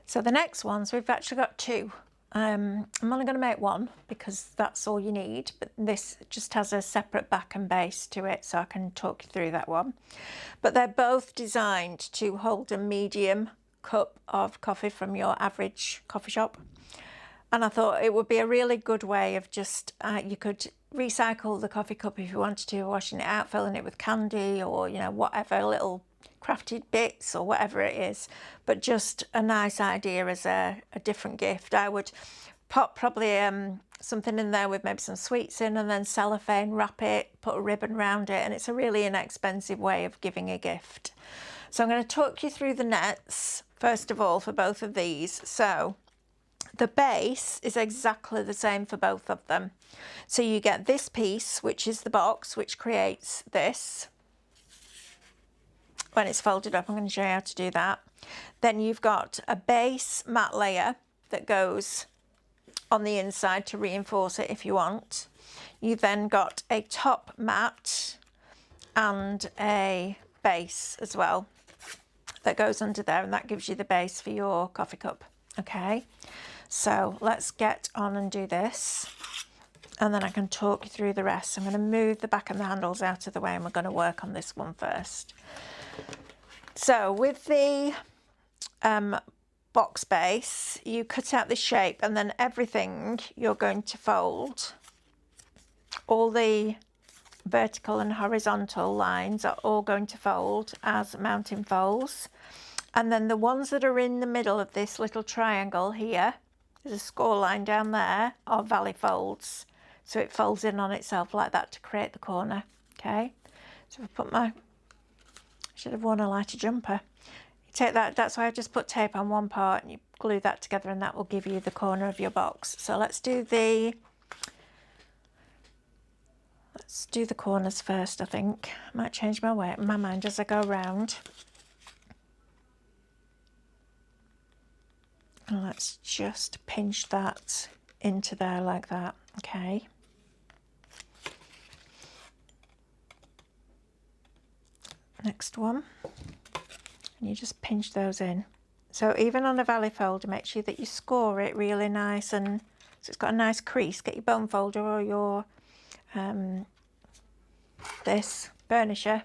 So the next ones, we've actually got two. I'm only going to make one because that's all you need, but this just has a separate back and base to it, so I can talk you through that one. But they're both designed to hold a medium cup of coffee from your average coffee shop. And I thought it would be a really good way of just, you could recycle the coffee cup if you wanted to, washing it out, filling it with candy or, you know, whatever, little crafted bits or whatever it is, but just a nice idea as a different gift. I would pop probably something in there with maybe some sweets in, and then cellophane wrap it, put a ribbon around it, and it's a really inexpensive way of giving a gift. So I'm going to talk you through the nets first of all for both of these. So the base is exactly the same for both of them. So you get this piece, which is the box, which creates this. When it's folded up, I'm going to show you how to do that. Then you've got a base matte layer that goes on the inside to reinforce it if you want. You've then got a top mat and a base as well that goes under there, and that gives you the base for your coffee cup. Okay, so let's get on and do this, and then I can talk you through the rest. I'm going to move the back and the handles out of the way, and we're going to work on this one first. So with the box base, you cut out this shape, and then everything you're going to fold, all the vertical and horizontal lines are all going to fold as mountain folds. And then the ones that are in the middle of this little triangle here, there's a score line down there, are valley folds. So it folds in on itself like that to create the corner. Okay, so if I put my, should have worn a lighter jumper. You take that, that's why I just put tape on one part and you glue that together, and that will give you the corner of your box. So let's do the corners first. I think I might change my mind as I go around. And let's just pinch that into there like that. Okay. Next one, and you just pinch those in. So even on a valley folder, make sure that you score it really nice, and so it's got a nice crease. Get your bone folder or your this burnisher.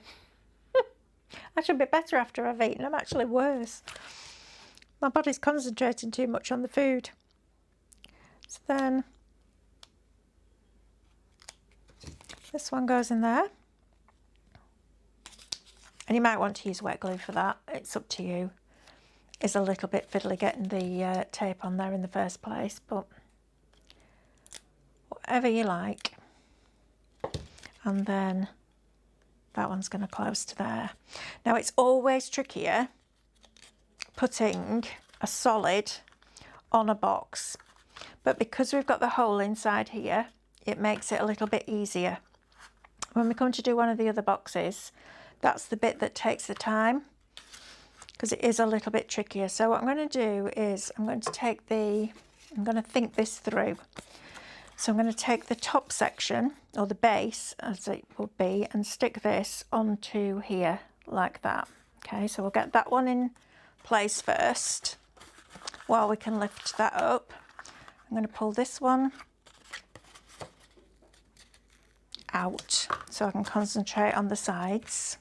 I should be better after I've eaten. I'm actually worse. My body's concentrating too much on the food. So then this one goes in there. And you might want to use wet glue for that. It's up to you. It's a little bit fiddly getting the tape on there in the first place, but whatever you like. And then that one's going to close to there. Now it's always trickier putting a solid on a box, but because we've got the hole inside here, it makes it a little bit easier. When we come to do one of the other boxes, that's the bit that takes the time, because it is a little bit trickier. So what I'm going to do is I'm going to take I'm going to think this through. So I'm going to take the top section, or the base as it would be, and stick this onto here like that. Okay, so we'll get that one in place first while we can lift that up. I'm going to pull this one out so I can concentrate on the sides.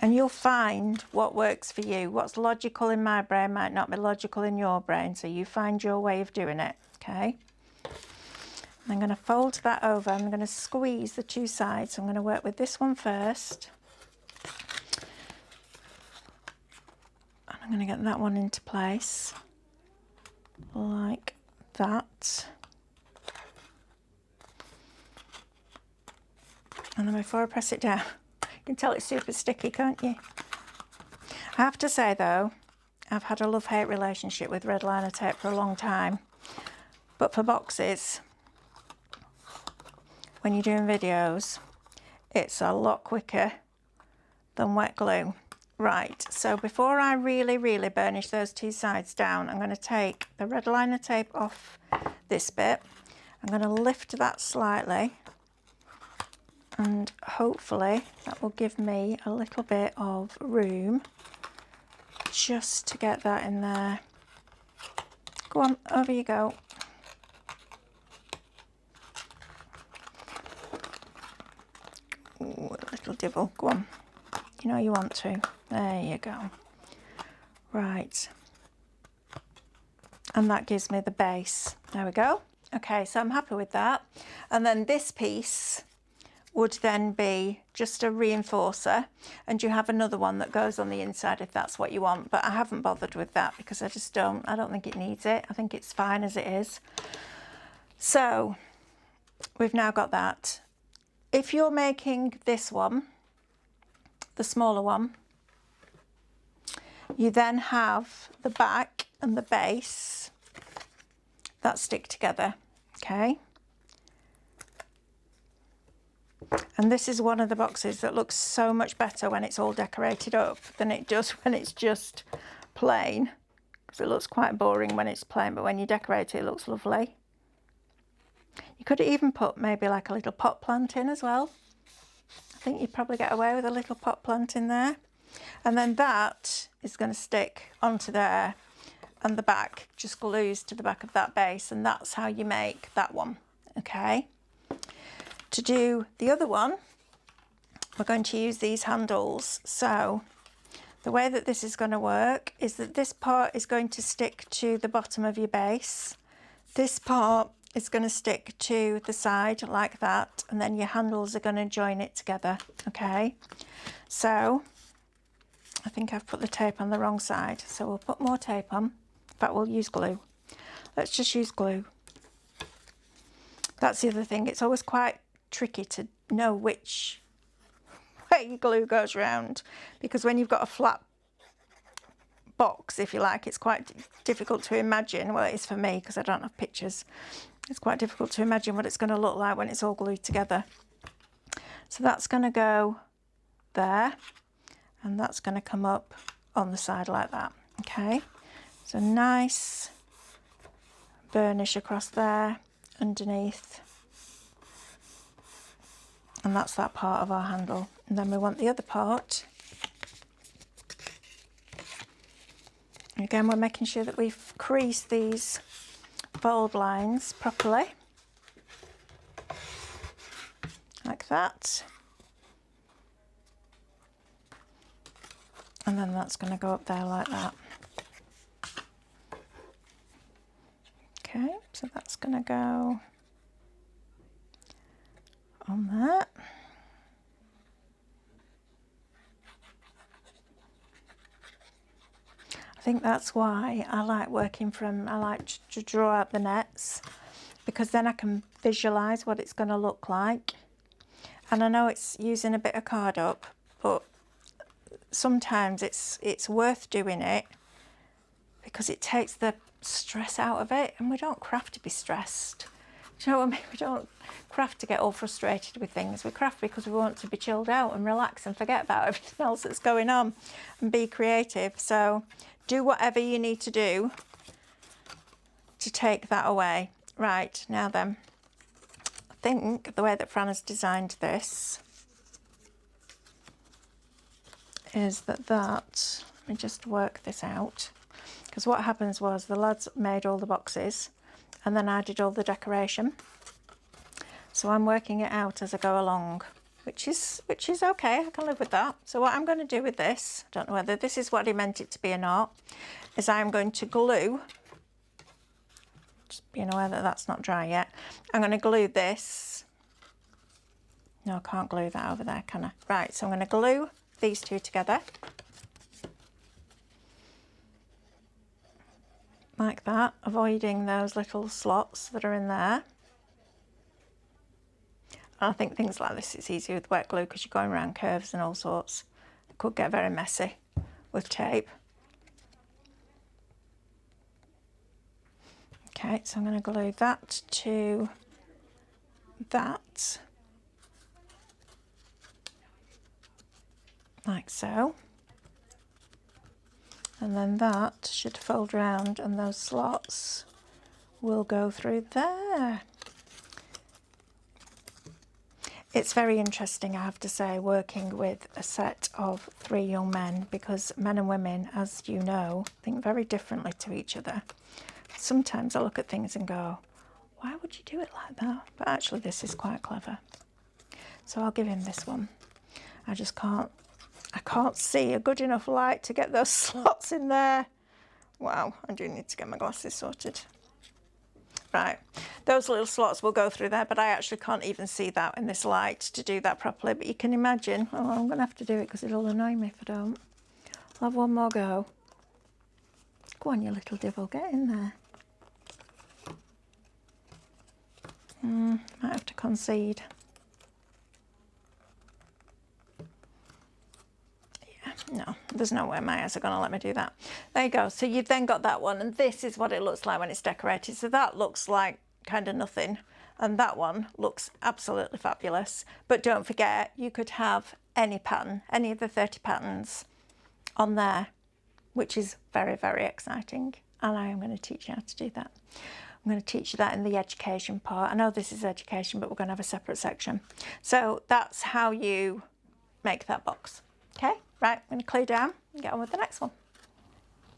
And you'll find what works for you. What's logical in my brain might not be logical in your brain, so you find your way of doing it, okay? I'm going to fold that over. I'm going to squeeze the two sides. So I'm going to work with this one first. And I'm going to get that one into place like that. And then before I press it down, you can tell it's super sticky, can't you? I have to say though, I've had a love-hate relationship with red liner tape for a long time. But for boxes, when you're doing videos, it's a lot quicker than wet glue. Right, so before I really burnish those two sides down, I'm going to take the red liner tape off this bit. I'm going to lift that slightly and hopefully that will give me a little bit of room just to get that in there. Go on, over you go. Ooh, a little dibble, go on. You know you want to. There you go. Right. And that gives me the base. There we go. Okay, so I'm happy with that. And then this piece would then be just a reinforcer, and you have another one that goes on the inside if that's what you want, but I haven't bothered with that because I don't think it needs it. I think it's fine as it is. So we've now got that. If you're making this one, the smaller one, you then have the back and the base that stick together, okay? And this is one of the boxes that looks so much better when it's all decorated up than it does when it's just plain, because it looks quite boring when it's plain, but when you decorate it, it looks lovely. You could even put maybe like a little pot plant in as well. I think you'd probably get away with a little pot plant in there. And then that is going to stick onto there, and the back just glues to the back of that base, and that's how you make that one, okay? To do the other one, we're going to use these handles. So the way that this is going to work is that this part is going to stick to the bottom of your base. This part is going to stick to the side like that, and then your handles are going to join it together, okay? So I think I've put the tape on the wrong side, so we'll put more tape on. In fact, we'll use glue. Let's just use glue. That's the other thing. It's always quite tricky to know which way your glue goes round, because when you've got a flat box, if you like, it's quite difficult to imagine. Well, it is for me because I don't have pictures. It's quite difficult to imagine what it's going to look like when it's all glued together. So that's going to go there, and that's going to come up on the side like that, okay? So nice burnish across there, underneath, and that's that part of our handle. And then we want the other part. Again, we're making sure that we've creased these fold lines properly, like that. And then that's going to go up there like that. Okay, so that's going to go on that. I think that's why I like I like to draw out the nets, because then I can visualise what it's going to look like. And I know it's using a bit of card up, but sometimes it's worth doing it because it takes the stress out of it, and we don't craft to be stressed. Do you know what I mean? We don't craft to get all frustrated with things. We craft because we want to be chilled out and relax and forget about everything else that's going on and be creative. So do whatever you need to do to take that away. Right, now then, I think the way that Fran has designed this is that, let me just work this out, because what happens was the lads made all the boxes and then I did all the decoration. So I'm working it out as I go along, which is okay. I can live with that. So what I'm going to do with this, I don't know whether this is what he meant it to be or not, is I'm going to glue, just being aware that that's not dry yet, I'm going to glue this. No, I can't glue that over there, can I? Right, so I'm going to glue these two together like that, avoiding those little slots that are in there. And I think things like this, it's easier with wet glue because you're going around curves and all sorts. It could get very messy with tape. Okay, so I'm going to glue that to that, like so. And then that should fold round and those slots will go through there. It's very interesting, I have to say, working with a set of 3 young men, because men and women, as you know, think very differently to each other. Sometimes I look at things and go, why would you do it like that? But actually this is quite clever. So I'll give him this one. I can't see a good enough light to get those slots in there. Wow, I do need to get my glasses sorted. Right, those little slots will go through there, but I actually can't even see that in this light to do that properly. But you can imagine, oh, I'm going to have to do it because it'll annoy me if I don't. I'll have one more go. Go on, you little devil, get in there. Might have to concede. No, there's no way my eyes are going to let me do that. There you go. So you've then got that one, and this is what it looks like when it's decorated. So that looks like kind of nothing, and that one looks absolutely fabulous. But don't forget, you could have any pattern, any of the 30 patterns on there, which is very, very exciting. And I am going to teach you how to do that. I'm going to teach you that in the education part. I know this is education, but we're going to have a separate section. So that's how you make that box. Okay, right, I'm going to clear down and get on with the next one.